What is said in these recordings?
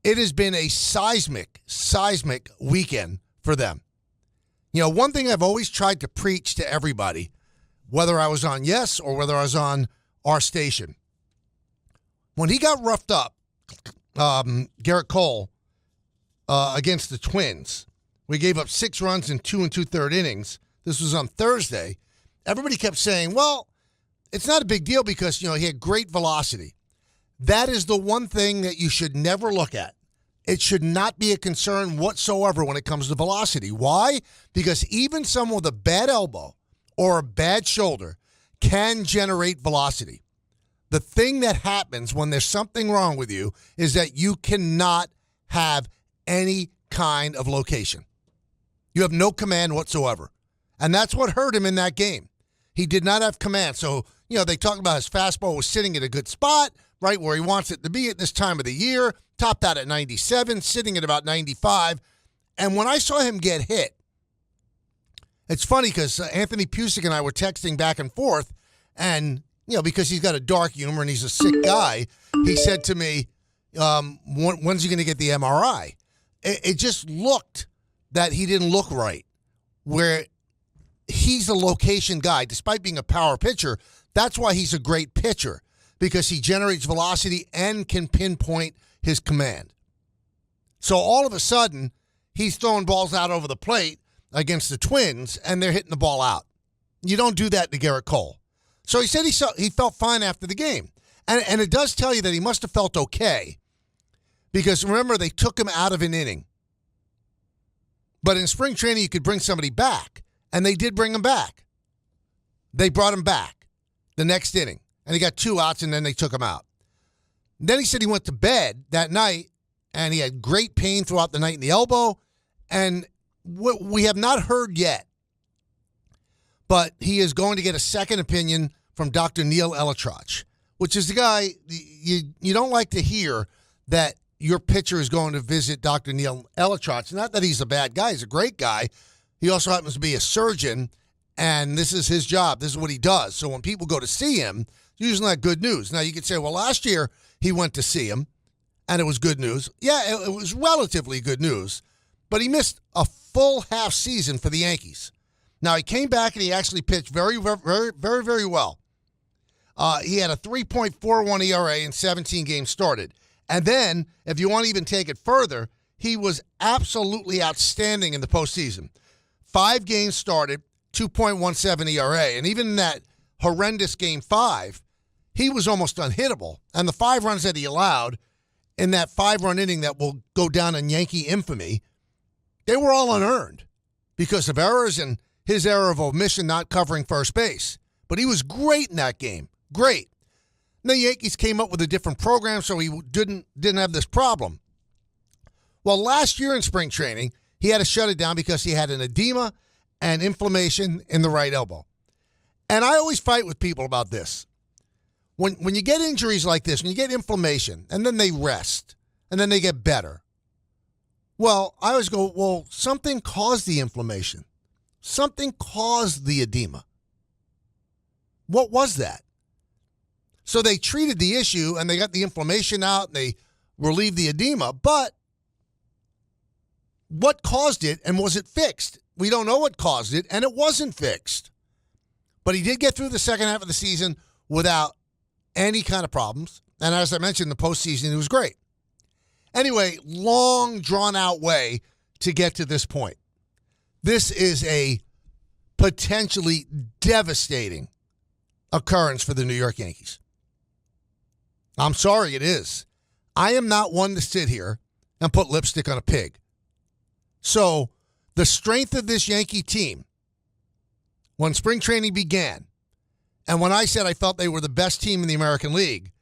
It has been a seismic weekend for them. You know, one thing I've always tried to preach to everybody, whether I was on Yes or whether I was on our station, when he got roughed up, Gerrit Cole, against the Twins, we gave up 6 runs in 2 2/3 innings. This was on Thursday. Everybody kept saying, well, it's not a big deal because, he had great velocity. That is the one thing that you should never look at. It should not be a concern whatsoever when it comes to velocity. Why? Because even someone with a bad elbow or a bad shoulder can generate velocity. The thing that happens when there's something wrong with you is that you cannot have any kind of location. You have no command whatsoever. And that's what hurt him in that game. He did not have command. So, they talk about his fastball was sitting at a good spot, right where he wants it to be at this time of the year, topped out at 97, sitting at about 95. And when I saw him get hit, it's funny because Anthony Pusick and I were texting back and forth, and, because he's got a dark humor and he's a sick guy, he said to me, when's he going to get the MRI? It just looked that he didn't look right, where he's a location guy. Despite being a power pitcher, that's why he's a great pitcher, because he generates velocity and can pinpoint his command. So all of a sudden, he's throwing balls out over the plate against the Twins, and they're hitting the ball out. You don't do that to Gerrit Cole. So he said he felt fine after the game. And it does tell you that he must have felt okay, because remember, they took him out of an inning. But in spring training, you could bring somebody back, and they did bring him back. They brought him back the next inning, and he got 2 outs, and then they took him out. Then he said he went to bed that night, and he had great pain throughout the night in the elbow, and we have not heard yet, but he is going to get a second opinion from Dr. Neil Elitrach, which is the guy you don't like to hear that your pitcher is going to visit Dr. Neil Elitrach. Not that he's a bad guy. He's a great guy. He also happens to be a surgeon, and this is his job. This is what he does. So when people go to see him, it's usually not good news. Now, you could say, well, last year he went to see him, and it was good news. Yeah, it was relatively good news, but he missed a full half season for the Yankees. Now, he came back, and he actually pitched very, very, very, very well. He had a 3.41 ERA in 17 games started. And then, if you want to even take it further, he was absolutely outstanding in the postseason. 5 games started, 2.17 ERA. And even in that horrendous Game 5, he was almost unhittable. And the 5 runs that he allowed in that 5-run inning that will go down in Yankee infamy, they were all unearned because of errors and his error of omission not covering first base. But he was great in that game. Great. The Yankees came up with a different program, so he didn't have this problem. Well, last year in spring training, he had to shut it down because he had an edema and inflammation in the right elbow. And I always fight with people about this. When you get injuries like this, when you get inflammation, and then they rest, and then they get better, well, I always go, well, something caused the inflammation. Something caused the edema. What was that? So they treated the issue, and they got the inflammation out, and they relieved the edema. But what caused it, and was it fixed? We don't know what caused it, and it wasn't fixed. But he did get through the second half of the season without any kind of problems. And as I mentioned, the postseason, he was great. Anyway, long, drawn-out way to get to this point. This is a potentially devastating occurrence for the New York Yankees. I'm sorry, it is. I am not one to sit here and put lipstick on a pig. So the strength of this Yankee team, when spring training began, and when I said I felt they were the best team in the American League,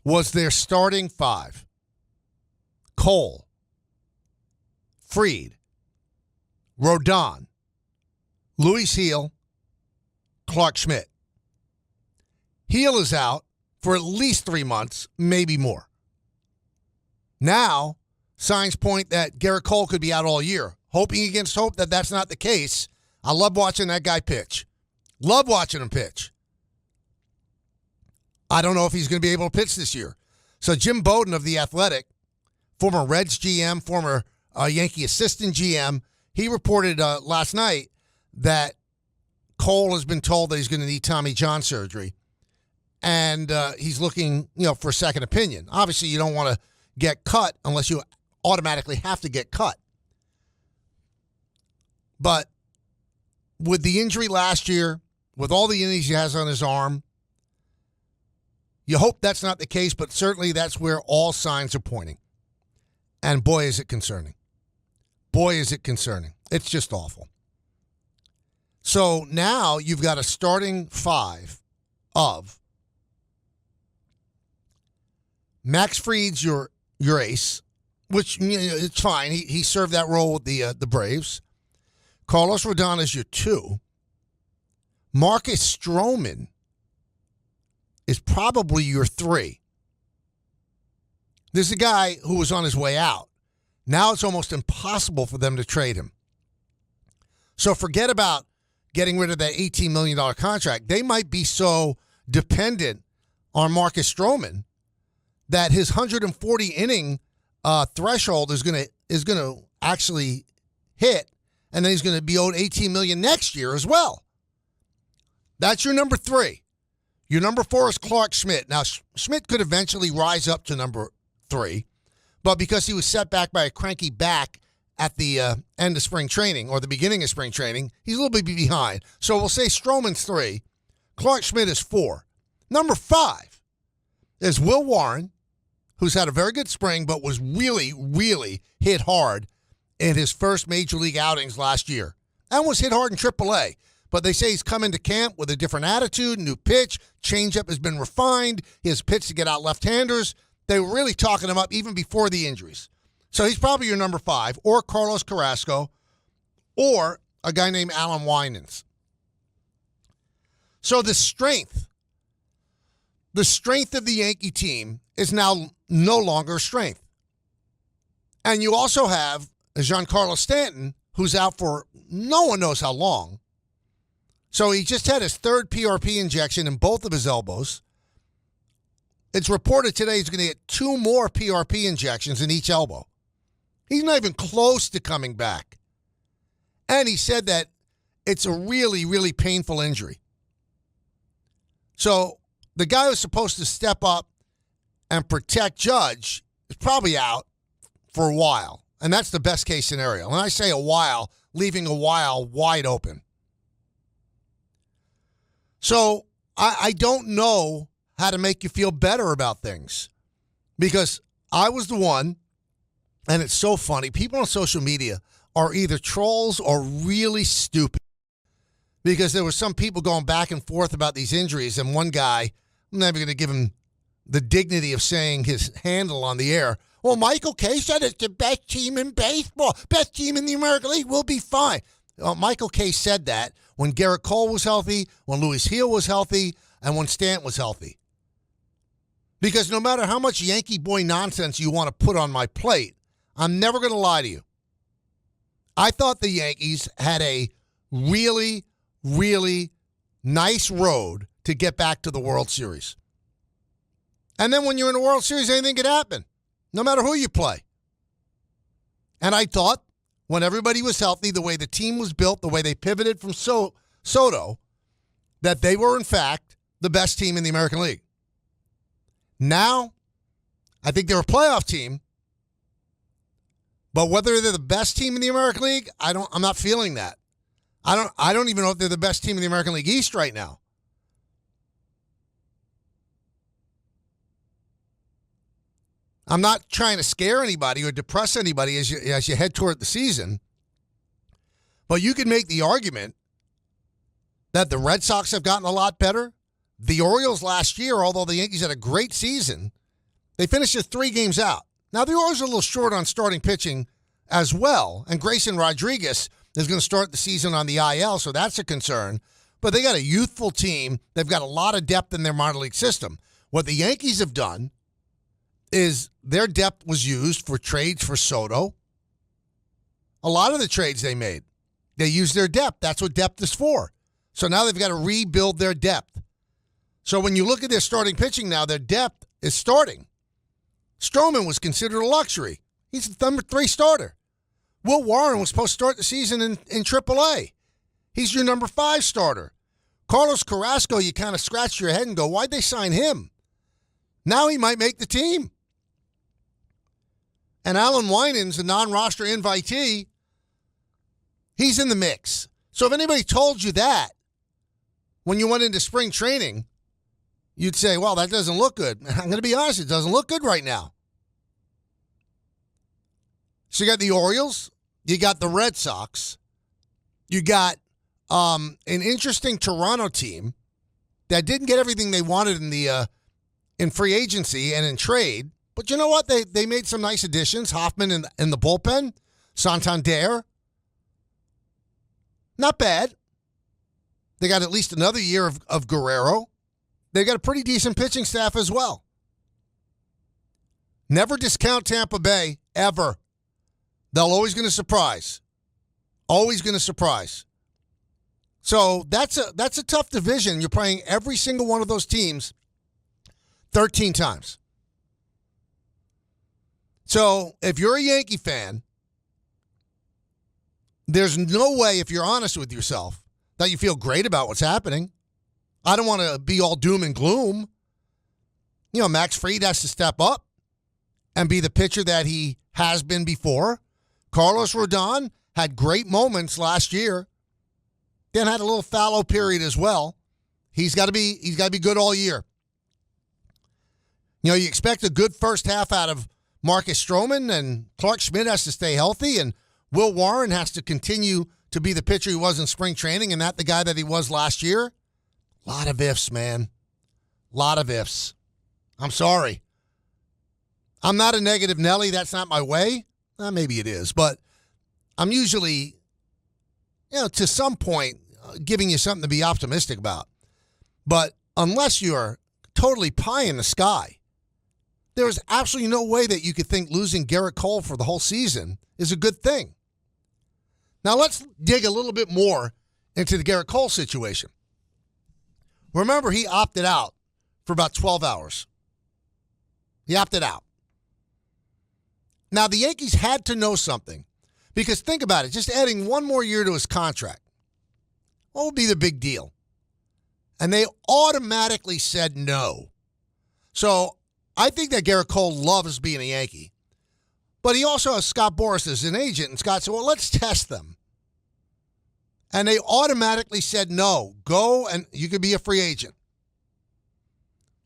was their starting 5. Cole, Fried, Rodon, Luis Heel, Clark Schmidt. Heel is out for at least 3 months, maybe more. Now, signs point that Gerrit Cole could be out all year. Hoping against hope that that's not the case. I love watching that guy pitch. Love watching him pitch. I don't know if he's going to be able to pitch this year. So Jim Bowden of The Athletic former Reds GM, former Yankee assistant GM, he reported last night that Cole has been told that he's going to need Tommy John surgery, and he's looking, for a second opinion. Obviously, you don't want to get cut unless you automatically have to get cut. But with the injury last year, with all the injuries he has on his arm, you hope that's not the case, but certainly that's where all signs are pointing. And boy, is it concerning. Boy, is it concerning. It's just awful. So now you've got a starting five of Max Fried's your ace, which it's fine. He served that role with the Braves. Carlos Rodon is your two. Marcus Stroman is probably your three. This is a guy who was on his way out. Now it's almost impossible for them to trade him. So forget about getting rid of that $18 million contract. They might be so dependent on Marcus Stroman that his 140 inning threshold is going to actually hit, and then he's going to be owed $18 million next year as well. That's your number three. Your number four is Clark Schmidt. Now, Schmidt could eventually rise up to number three, but because he was set back by a cranky back at the end of spring training or the beginning of spring training, he's a little bit behind. So we'll say Stroman's three. Clark Schmidt is four. Number five is Will Warren, who's had a very good spring but was really, really hit hard in his first major league outings last year and was hit hard in AAA. But they say he's come into camp with a different attitude, new pitch, changeup has been refined, his pitch to get out left-handers. They were really talking him up even before the injuries. So he's probably your number five, or Carlos Carrasco, or a guy named Alan Winans. So the strength of the Yankee team is now no longer a strength. And you also have Giancarlo Stanton, who's out for no one knows how long. So he just had his third PRP injection in both of his elbows. It's reported today he's going to get 2 more PRP injections in each elbow. He's not even close to coming back. And he said that it's a really, really painful injury. So the guy who's supposed to step up and protect Judge is probably out for a while. And that's the best case scenario. When I say a while, leaving a while wide open. So I don't know how to make you feel better about things, because I was the one, and it's so funny. People on social media are either trolls or really stupid, because there were some people going back and forth about these injuries, and one guy, I'm never going to give him the dignity of saying his handle on the air. Well, Michael Kay said it's the best team in baseball, best team in the American League, we'll be fine. Michael Kay said that when Gerrit Cole was healthy, when Luis Heel was healthy, and when Stanton was healthy. Because no matter how much Yankee boy nonsense you want to put on my plate, I'm never going to lie to you. I thought the Yankees had a really, really nice road to get back to the World Series. And then when you're in the World Series, anything could happen, no matter who you play. And I thought when everybody was healthy, the way the team was built, the way they pivoted from Soto, that they were, in fact, the best team in the American League. Now, I think they're a playoff team, but whether they're the best team in the American League, I'm not feeling that. I don't even know if they're the best team in the American League East right now. I'm not trying to scare anybody or depress anybody as you head toward the season, but you could make the argument that the Red Sox have gotten a lot better. The Orioles last year, although the Yankees had a great season, they finished just 3 games out. Now, the Orioles are a little short on starting pitching as well, and Grayson Rodriguez is going to start the season on the IL, so that's a concern. But they got a youthful team. They've got a lot of depth in their minor league system. What the Yankees have done is their depth was used for trades for Soto. A lot of the trades they made, they used their depth. That's what depth is for. So now they've got to rebuild their depth. So when you look at their starting pitching now, their depth is starting. Stroman was considered a luxury. He's the number 3 starter. Will Warren was supposed to start the season in AAA. He's your number 5 starter. Carlos Carrasco, you kind of scratch your head and go, why'd they sign him? Now he might make the team. And Alan Winans, a non-roster invitee, he's in the mix. So if anybody told you that when you went into spring training, you'd say, well, that doesn't look good. I'm going to be honest, it doesn't look good right now. So you got the Orioles, you got the Red Sox, you got an interesting Toronto team that didn't get everything they wanted in free agency and in trade. But you know what? They made some nice additions. Hoffman in the bullpen, Santander. Not bad. They got at least another year of Guerrero. They got a pretty decent pitching staff as well. Never discount Tampa Bay, ever. They're always going to surprise. Always going to surprise. So that's a tough division. You're playing every single one of those teams 13 times. So if you're a Yankee fan, there's no way, if you're honest with yourself, that you feel great about what's happening. I don't want to be all doom and gloom. You know, Max Fried has to step up and be the pitcher that he has been before. Carlos Rodon had great moments last year. Then had a little fallow period as well. He's got to be good all year. You know, you expect a good first half out of Marcus Stroman, and Clark Schmidt has to stay healthy, and Will Warren has to continue to be the pitcher he was in spring training and not the guy that he was last year. A lot of ifs, man. A lot of ifs. I'm sorry. I'm not a negative Nelly. That's not my way. Maybe it is, but I'm usually, to some point, giving you something to be optimistic about. But unless you're totally pie in the sky, there's absolutely no way that you could think losing Gerrit Cole for the whole season is a good thing. Now let's dig a little bit more into the Gerrit Cole situation. Remember, he opted out for about 12 hours. He opted out. Now, the Yankees had to know something, because think about it, just adding one more year to his contract, what would be the big deal? And they automatically said no. So I think that Gerrit Cole loves being a Yankee, but he also has Scott Boras as an agent, and Scott said, well, let's test them. And they automatically said no, go and you could be a free agent.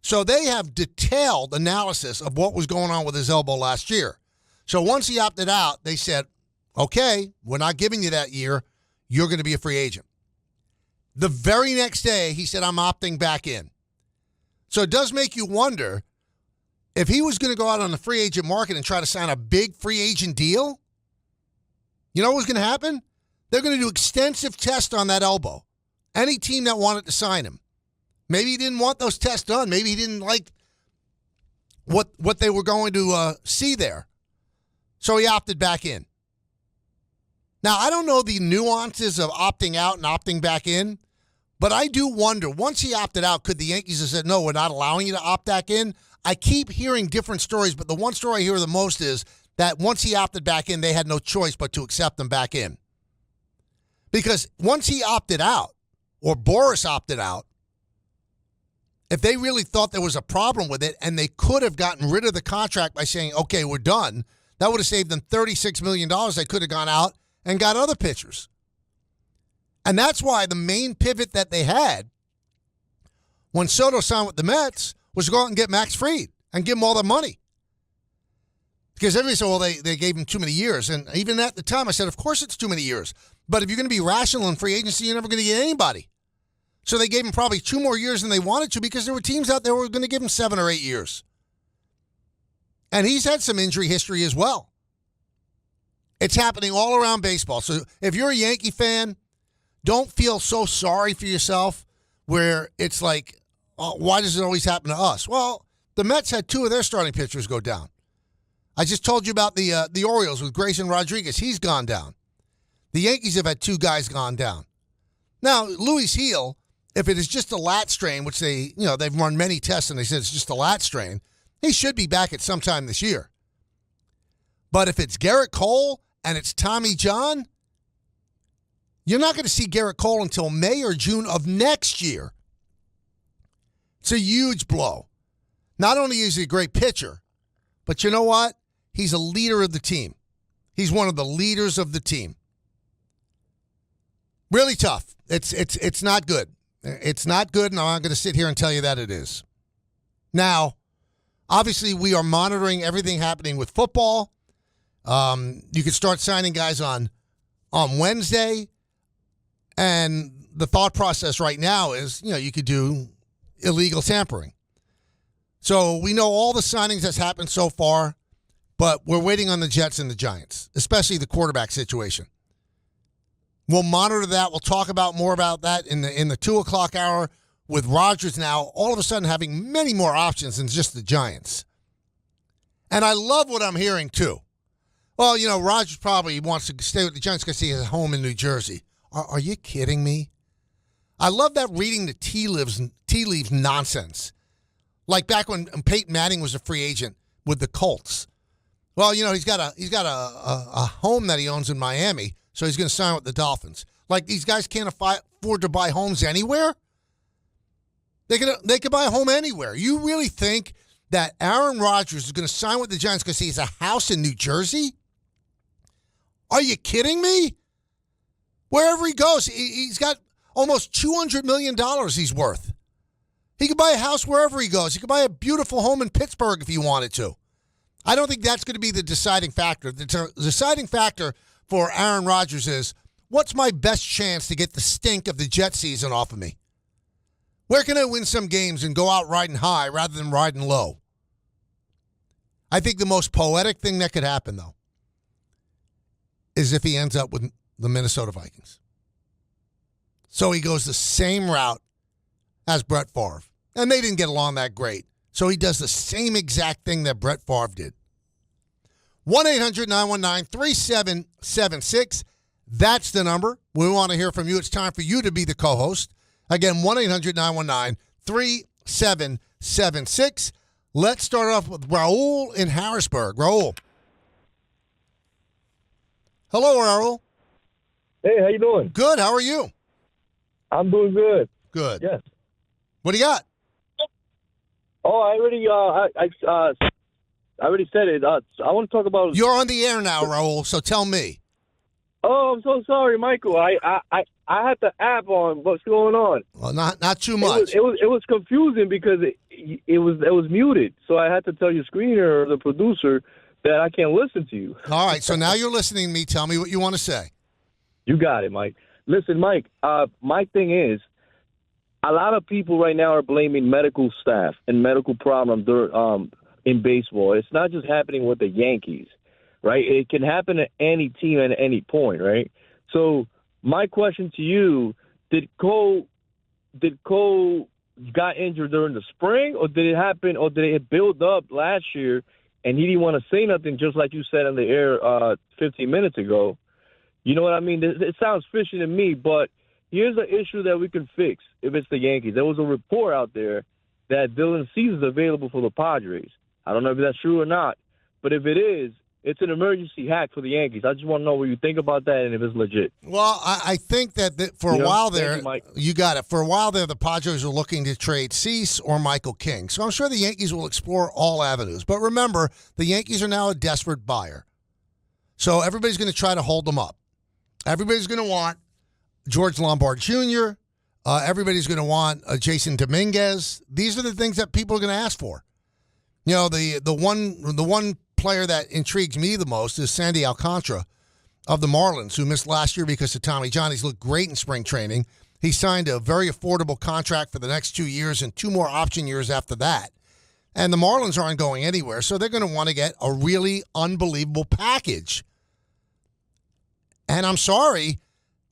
So they have detailed analysis of what was going on with his elbow last year. So once he opted out, they said, okay, we're not giving you that year. You're going to be a free agent. The very next day, he said, I'm opting back in. So it does make you wonder, if he was going to go out on the free agent market and try to sign a big free agent deal, you know what was going to happen? They're going to do extensive tests on that elbow. Any team that wanted to sign him. Maybe he didn't want those tests done. Maybe he didn't like what they were going to see there. So he opted back in. Now, I don't know the nuances of opting out and opting back in, but I do wonder, once he opted out, could the Yankees have said, no, we're not allowing you to opt back in? I keep hearing different stories, but the one story I hear the most is that once he opted back in, they had no choice but to accept him back in. Because once he opted out, or Boras opted out, if they really thought there was a problem with it and they could have gotten rid of the contract by saying, okay, we're done, that would have saved them $36 million. They could have gone out and got other pitchers. And that's why the main pivot that they had when Soto signed with the Mets was to go out and get Max Fried and give him all the money. Because everybody said, well, they gave him too many years. And even at the time, I said, of course it's too many years. But if you're going to be rational in free agency, you're never going to get anybody. So they gave him probably 2 more years than they wanted to, because there were teams out there who were going to give him 7 or 8 years. And he's had some injury history as well. It's happening all around baseball. So if you're a Yankee fan, don't feel so sorry for yourself where it's like, oh, why does it always happen to us? Well, the Mets had 2 of their starting pitchers go down. I just told you about the Orioles with Grayson Rodriguez. He's gone down. The Yankees have had 2 guys gone down. Now, Luis Heel, if it is just a lat strain, which they've run many tests and they said it's just a lat strain, he should be back at some time this year. But if it's Gerrit Cole and it's Tommy John, you're not going to see Gerrit Cole until May or June of next year. It's a huge blow. Not only is he a great pitcher, but you know what? He's a leader of the team. He's one of the leaders of the team. Really tough. It's not good. It's not good, and I'm not going to sit here and tell you that it is. Now, obviously, we are monitoring everything happening with football. You can start signing guys on Wednesday, and the thought process right now is, you could do illegal tampering. So we know all the signings that's happened so far, but we're waiting on the Jets and the Giants, especially the quarterback situation. We'll monitor that. We'll talk about more about that in the 2 o'clock hour with Rodgers now all of a sudden having many more options than just the Giants. And I love what I'm hearing, too. Well, Rodgers probably wants to stay with the Giants because he has a home in New Jersey. Are you kidding me? I love that reading the tea leaves nonsense. Like back when Peyton Manning was a free agent with the Colts. Well, he's got a home that he owns in Miami, so he's going to sign with the Dolphins. Like these guys can't afford to buy homes anywhere? They could buy a home anywhere. You really think that Aaron Rodgers is going to sign with the Giants because he has a house in New Jersey? Are you kidding me? Wherever he goes, he's got almost $200 million he's worth. He could buy a house wherever he goes. He could buy a beautiful home in Pittsburgh if he wanted to. I don't think that's going to be the deciding factor. The deciding factor for Aaron Rodgers is, what's my best chance to get the stink of the Jet season off of me? Where can I win some games and go out riding high rather than riding low? I think the most poetic thing that could happen, though, is if he ends up with the Minnesota Vikings. So he goes the same route as Brett Favre. And they didn't get along that great. So he does the same exact thing that Brett Favre did. 1-800-919-3776. That's the number. We want to hear from you. It's time for you to be the co-host. Again, 1-800-919-3776. Let's start off with Raul in Harrisburg. Raul. Hello, Raul. Hey, how you doing? Good. How are you? I'm doing good. Good. Yes. What do you got? Oh, I already said it. I want to talk about. You're on the air now, Raul. So tell me. Oh, I'm so sorry, Michael. I had the app on. What's going on? Well, not too much. It was confusing because it was muted. So I had to tell your screener or the producer that I can't listen to you. All right. So now you're listening to me. Tell me what you want to say. You got it, Mike. Listen, Mike. My thing is, a lot of people right now are blaming medical staff and medical problems in baseball. It's not just happening with the Yankees, right? It can happen at any team at any point, right? So my question to you, did Cole got injured during the spring, or did it happen, or did it build up last year and he didn't want to say nothing, just like you said on the air 15 minutes ago? You know what I mean? It sounds fishy to me, but here's an issue that we can fix if it's the Yankees. There was a report out there that Dylan Cease is available for the Padres. I don't know if that's true or not, but if it is, it's an emergency hack for the Yankees. I just want to know what you think about that and if it's legit. Well, I think that for a while there, you got it. For a while there, the Padres were looking to trade Cease or Michael King. So I'm sure the Yankees will explore all avenues. But remember, the Yankees are now a desperate buyer. So everybody's going to try to hold them up. Everybody's going to want George Lombard Jr. Everybody's going to want Jason Dominguez. These are the things that people are going to ask for. You know, the one player that intrigues me the most is Sandy Alcantara of the Marlins, who missed last year because of Tommy John. He's looked great in spring training. He signed a very affordable contract for the next 2 years and 2 more option years after that. And the Marlins aren't going anywhere, so they're going to want to get a really unbelievable package. And I'm sorry,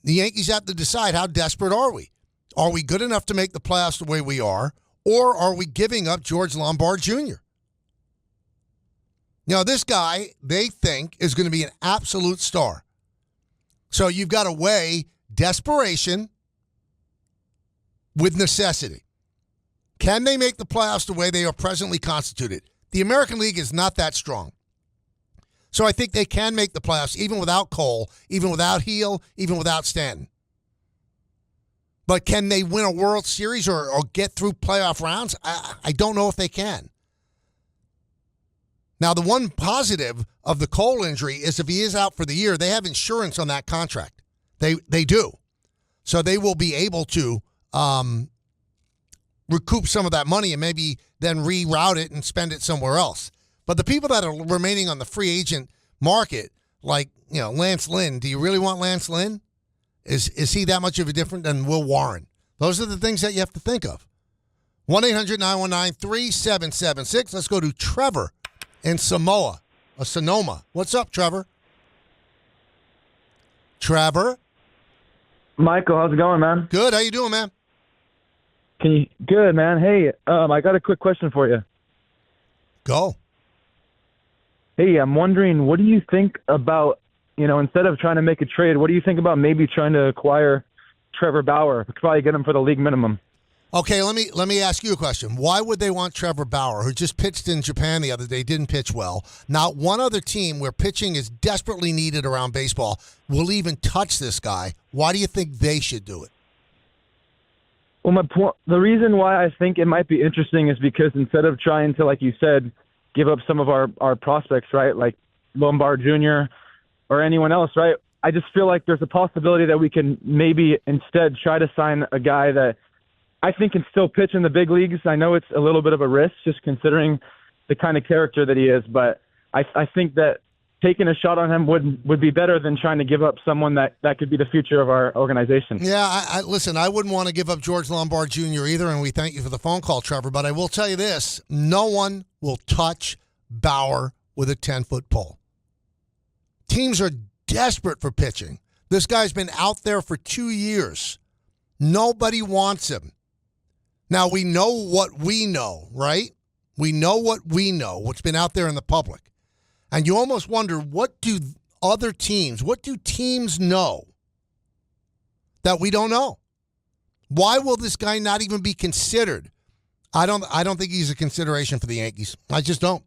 the Yankees have to decide, how desperate are we? Are we good enough to make the playoffs the way we are, or are we giving up George Lombard Jr.? Now, this guy, they think, is going to be an absolute star. So you've got to weigh desperation with necessity. Can they make the playoffs the way they are presently constituted? The American League is not that strong. So I think they can make the playoffs even without Cole, even without Heel, even without Stanton. But can they win a World Series or get through playoff rounds? I don't know if they can. Now, the one positive of the Cole injury is if he is out for the year, they have insurance on that contract. They do. So they will be able to recoup some of that money and maybe then reroute it and spend it somewhere else. But the people that are remaining on the free agent market, like, Lance Lynn, do you really want Lance Lynn? Is he that much of a different than Will Warren? Those are the things that you have to think of. 1-800-919-3776. Let's go to Trevor in Sonoma. What's up, Trevor? Trevor? Michael, how's it going, man? Good. How you doing, man? Good, man. Hey, I got a quick question for you. Go. Hey, I'm wondering, what do you think about, instead of trying to make a trade, what do you think about maybe trying to acquire Trevor Bauer? We could probably get him for the league minimum. Okay, let me ask you a question. Why would they want Trevor Bauer, who just pitched in Japan the other day, didn't pitch well? Not one other team where pitching is desperately needed around baseball will even touch this guy. Why do you think they should do it? Well, the reason why I think it might be interesting is because instead of trying to, like you said, give up some of our prospects, right, like Lombard Jr. or anyone else, right, I just feel like there's a possibility that we can maybe instead try to sign a guy that I think can still pitch in the big leagues. I know it's a little bit of a risk just considering the kind of character that he is, but I think that taking a shot on him would be better than trying to give up someone that could be the future of our organization. Yeah, listen, I wouldn't want to give up George Lombard Jr. either, and we thank you for the phone call, Trevor, but I will tell you this. No one will touch Bauer with a 10-foot pole. Teams are desperate for pitching. This guy's been out there for 2 years. Nobody wants him. Now, we know what we know, right? We know what we know, what's been out there in the public. And you almost wonder, what do teams know that we don't know? Why will this guy not even be considered? I don't think he's a consideration for the Yankees. I just don't.